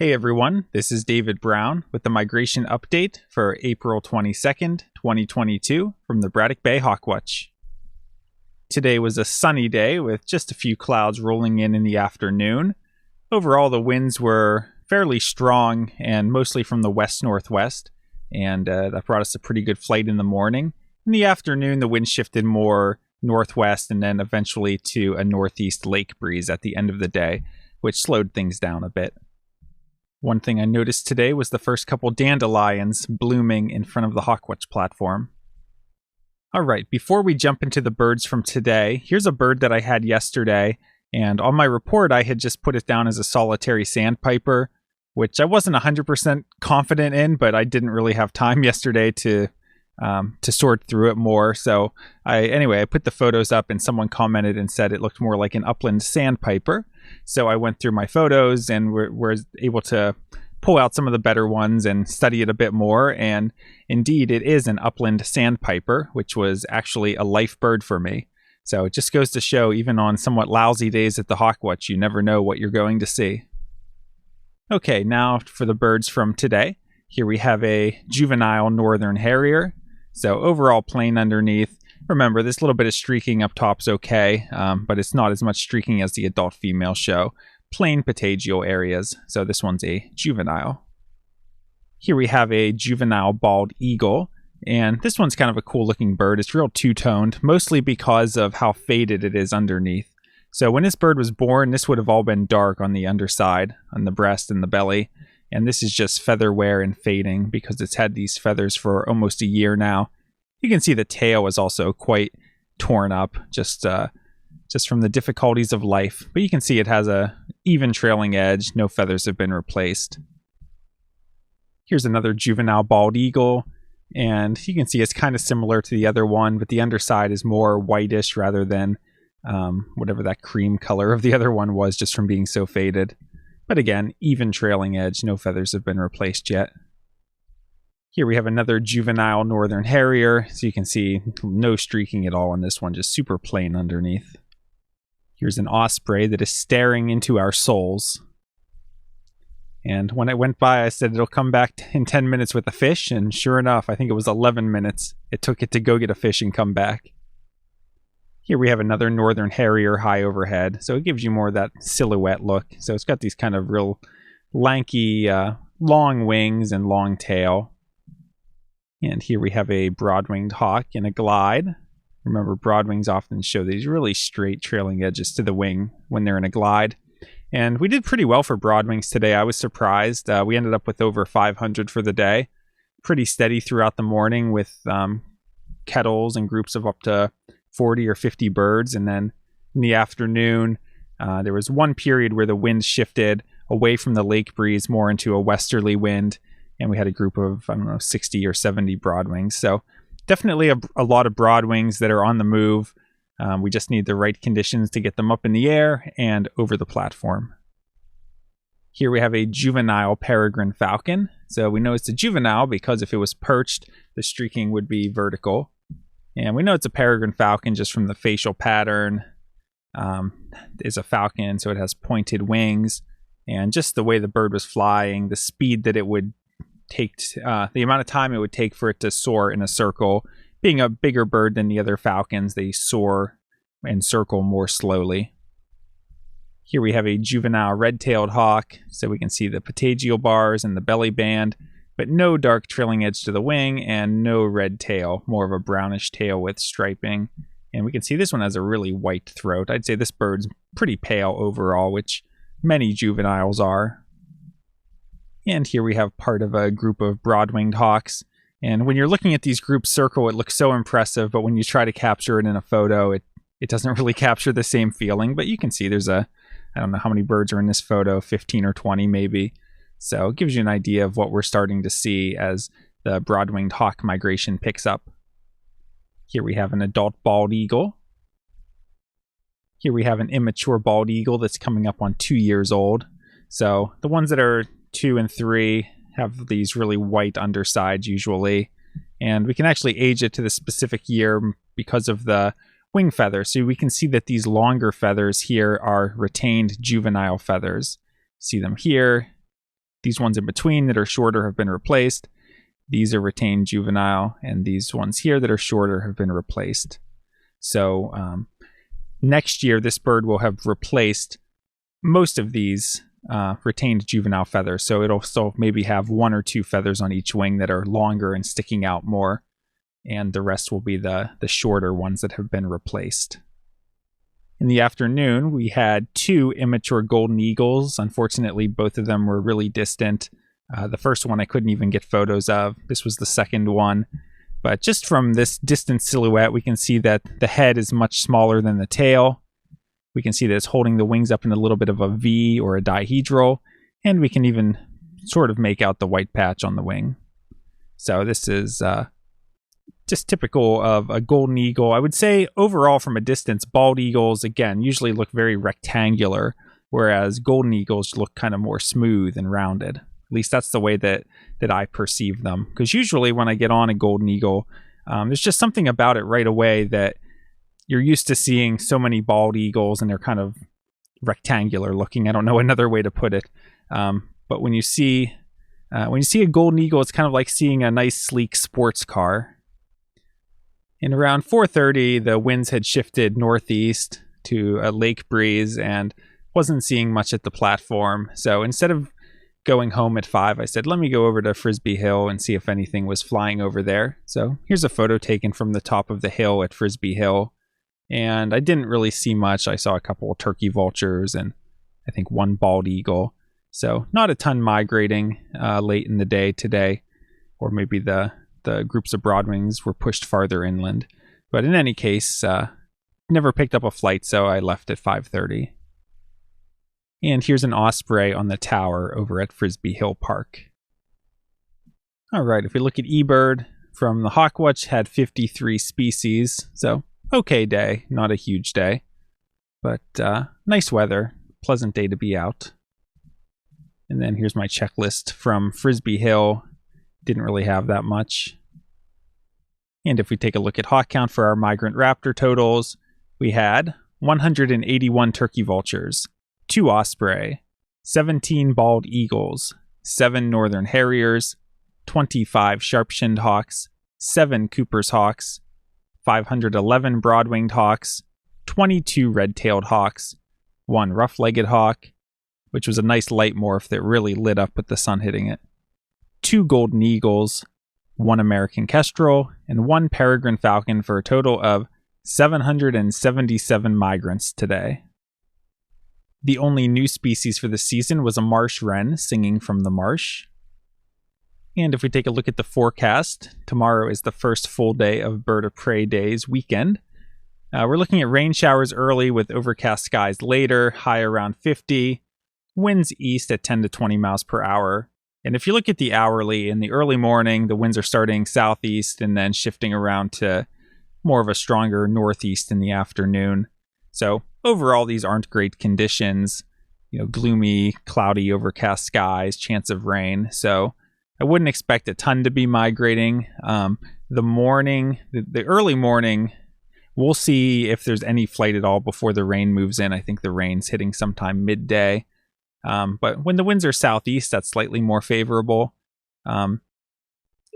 Hey everyone, this is David Brown with the migration update for April 22nd, 2022 from the Braddock Bay Hawkwatch. Today was a sunny day with just a few clouds rolling in the afternoon. Overall, the winds were fairly strong and mostly from the west-northwest, and that brought us a pretty good flight in the morning. In the afternoon, the wind shifted more northwest and then eventually to a northeast lake breeze at the end of the day, which slowed things down a bit. One thing I noticed today was the first couple dandelions blooming in front of the Hawkwatch platform. Alright, before we jump into the birds from today, here's a bird that I had yesterday, and on my report I had just put it down as a solitary sandpiper, which I wasn't 100% confident in, but I didn't really have time yesterday to sort through it more. So I put the photos up and someone commented and said it looked more like an upland sandpiper. So I went through my photos and was able to pull out some of the better ones and study it a bit more. And indeed, it is an upland sandpiper, which was actually a life bird for me. So it just goes to show, even on somewhat lousy days at the Hawkwatch, you never know what you're going to see. Okay, now for the birds from today. Here we have a juvenile northern harrier. So overall plain underneath. Remember, this little bit of streaking up top's okay, but it's not as much streaking as the adult female show. Plain patagial areas, so this one's a juvenile. Here we have a juvenile bald eagle, and this one's kind of a cool looking bird. It's real two-toned, mostly because of how faded it is underneath. So when this bird was born, this would have all been dark on the underside, on the breast and the belly, and this is just feather wear and fading because it's had these feathers for almost a year now. You can see the tail is also quite torn up, just from the difficulties of life. But you can see it has a even trailing edge. No feathers have been replaced. Here's another juvenile bald eagle, and you can see it's kind of similar to the other one, but the underside is more whitish rather than whatever that cream color of the other one was, just from being so faded. But again, even trailing edge. No feathers have been replaced yet. Here we have another juvenile northern harrier, so you can see no streaking at all on this one, just super plain underneath. Here's an osprey that is staring into our souls. And when it went by, I said it'll come back in 10 minutes with a fish, and sure enough, I think it was 11 minutes it took it to go get a fish and come back. Here we have another northern harrier high overhead, so it gives you more of that silhouette look. So it's got these kind of real lanky, long wings and long tail. And here we have a broad-winged hawk in a glide. Remember, broadwings often show these really straight trailing edges to the wing when they're in a glide. And we did pretty well for broadwings today. I was surprised. We ended up with over 500 for the day. Pretty steady throughout the morning with kettles and groups of up to 40 or 50 birds. And then in the afternoon, there was one period where the wind shifted away from the lake breeze more into a westerly wind. And we had a group of, 60 or 70 broadwings. So definitely a lot of broadwings that are on the move. We just need the right conditions to get them up in the air and over the platform. Here we have a juvenile peregrine falcon. So we know it's a juvenile because if it was perched, the streaking would be vertical. And we know it's a peregrine falcon just from the facial pattern. It's a falcon, so it has pointed wings. And just the way the bird was flying, the speed that it would take, the amount of time it would take for it to soar in a circle. Being a bigger bird than the other falcons, they soar and circle more slowly. Here we have a juvenile red-tailed hawk, so we can see the patagial bars and the belly band, but no dark trailing edge to the wing and no red tail, more of a brownish tail with striping. And we can see this one has a really white throat. I'd say this bird's pretty pale overall, which many juveniles are. And here we have part of a group of broad-winged hawks. And when you're looking at these groups circle, it looks so impressive, but when you try to capture it in a photo, it doesn't really capture the same feeling. But you can see there's I don't know how many birds are in this photo, 15 or 20 maybe. So it gives you an idea of what we're starting to see as the broad-winged hawk migration picks up. Here we have an adult bald eagle. Here we have an immature bald eagle that's coming up on 2 years old. So the ones that are 2 and 3 have these really white undersides usually, and we can actually age it to the specific year because of the wing feather. So we can see that these longer feathers here are retained juvenile feathers. See them here These ones in between that are shorter have been replaced. These are retained juvenile, and these ones here that are shorter have been replaced. So next year, this bird will have replaced most of these retained juvenile feathers. So it'll still maybe have 1 or 2 feathers on each wing that are longer and sticking out more. And the rest will be the shorter ones that have been replaced. In the afternoon, we had 2 immature golden eagles. Unfortunately, both of them were really distant. The first one I couldn't even get photos of. This was the second one. But just from this distant silhouette, we can see that the head is much smaller than the tail. We can see that it's holding the wings up in a little bit of a V or a dihedral. And we can even sort of make out the white patch on the wing. So this is just typical of a golden eagle. I would say overall from a distance, bald eagles, again, usually look very rectangular, whereas golden eagles look kind of more smooth and rounded. At least that's the way that I perceive them. Because usually when I get on a golden eagle, there's just something about it right away that you're used to seeing so many bald eagles and they're kind of rectangular looking. I don't know another way to put it. But when you see a golden eagle, it's kind of like seeing a nice sleek sports car. And around 4:30, the winds had shifted northeast to a lake breeze and wasn't seeing much at the platform. So instead of going home at 5, I said, let me go over to Frisbee Hill and see if anything was flying over there. So here's a photo taken from the top of the hill at Frisbee Hill. And I didn't really see much. I saw a couple of turkey vultures and I think 1 bald eagle. So not a ton migrating late in the day today, or maybe the groups of broadwings were pushed farther inland. But in any case, never picked up a flight, so I left at 5:30. And here's an osprey on the tower over at Frisbee Hill Park. All right, if we look at eBird from the Hawkwatch, had 53 species, so okay day, not a huge day. But nice weather, pleasant day to be out. And then here's my checklist from Frisbee Hill. Didn't really have that much. And if we take a look at hawk count for our migrant raptor totals, we had 181 turkey vultures, 2 osprey, 17 bald eagles, 7 northern harriers, 25 sharp-shinned hawks, 7 Cooper's hawks, 511 broad-winged hawks, 22 red-tailed hawks, 1 rough-legged hawk, which was a nice light morph that really lit up with the sun hitting it, 2 golden eagles, 1 American kestrel, and 1 peregrine falcon for a total of 777 migrants today. The only new species for the season was a marsh wren singing from the marsh. And if we take a look at the forecast, tomorrow is the first full day of Bird of Prey Days weekend. We're looking at rain showers early with overcast skies later, high around 50, winds east at 10 to 20 miles per hour. And if you look at the hourly, in the early morning, the winds are starting southeast and then shifting around to more of a stronger northeast in the afternoon. So overall, these aren't great conditions. Gloomy, cloudy, overcast skies, chance of rain. So I wouldn't expect a ton to be migrating. The early morning, we'll see if there's any flight at all before the rain moves in. I think the rain's hitting sometime midday. But when the winds are southeast, that's slightly more favorable.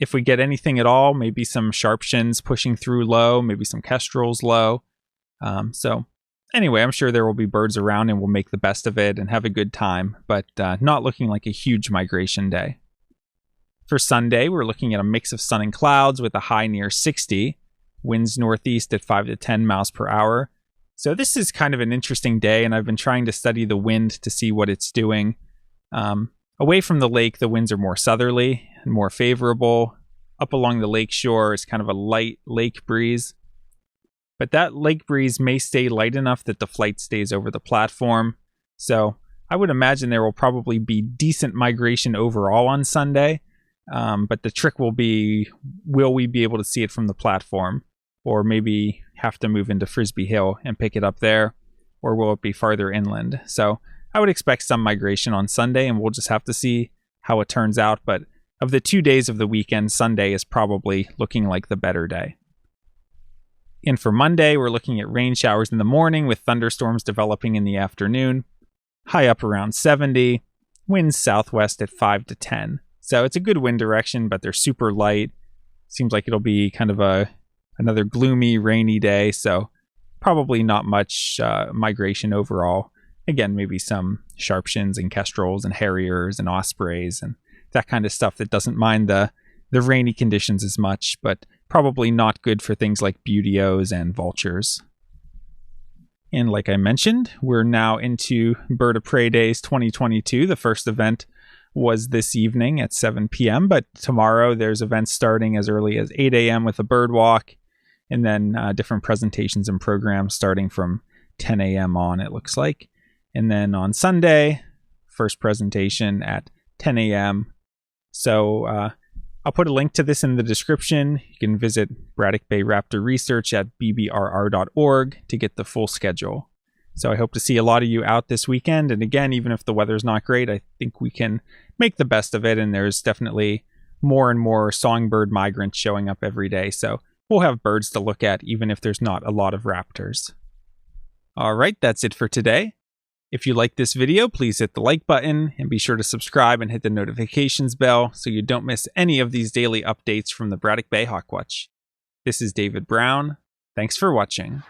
If we get anything at all, maybe some sharp-shins pushing through low, maybe some kestrels low. So anyway, I'm sure there will be birds around and we'll make the best of it and have a good time, but not looking like a huge migration day. For Sunday, we're looking at a mix of sun and clouds with a high near 60, winds northeast at 5 to 10 miles per hour. So this is kind of an interesting day, and I've been trying to study the wind to see what it's doing. Away from the lake, the winds are more southerly and more favorable. Up along the lake shore is kind of a light lake breeze. But that lake breeze may stay light enough that the flight stays over the platform. So I would imagine there will probably be decent migration overall on Sunday. But the trick will be, will we be able to see it from the platform? Or maybe have to move into Frisbee Hill and pick it up there? Or will it be farther inland? So I would expect some migration on Sunday, and we'll just have to see how it turns out. But of the 2 days of the weekend, Sunday is probably looking like the better day. And for Monday, we're looking at rain showers in the morning with thunderstorms developing in the afternoon. High up around 70, Winds southwest at 5 to 10. So it's a good wind direction, but they're super light. Seems like it'll be kind of another gloomy, rainy day, so probably not much migration overall. Again, maybe some sharpshins and kestrels and harriers and ospreys and that kind of stuff that doesn't mind the rainy conditions as much, but probably not good for things like buteos and vultures. And like I mentioned, we're now into Bird of Prey Days 2022. The first event was this evening at 7 p.m., but tomorrow there's events starting as early as 8 a.m. with a bird walk, and then different presentations and programs starting from 10 a.m. on, it looks like. And then on Sunday, first presentation at 10 a.m. So I'll put a link to this in the description. You can visit Braddock Bay Raptor Research at bbrr.org to get the full schedule. So I hope to see a lot of you out this weekend. And again, even if the weather's not great, I think we can make the best of it. And there's definitely more and more songbird migrants showing up every day. So we'll have birds to look at, even if there's not a lot of raptors. All right, that's it for today. If you like this video, please hit the like button and be sure to subscribe and hit the notifications bell so you don't miss any of these daily updates from the Braddock Bay Hawkwatch. This is David Brown. Thanks for watching.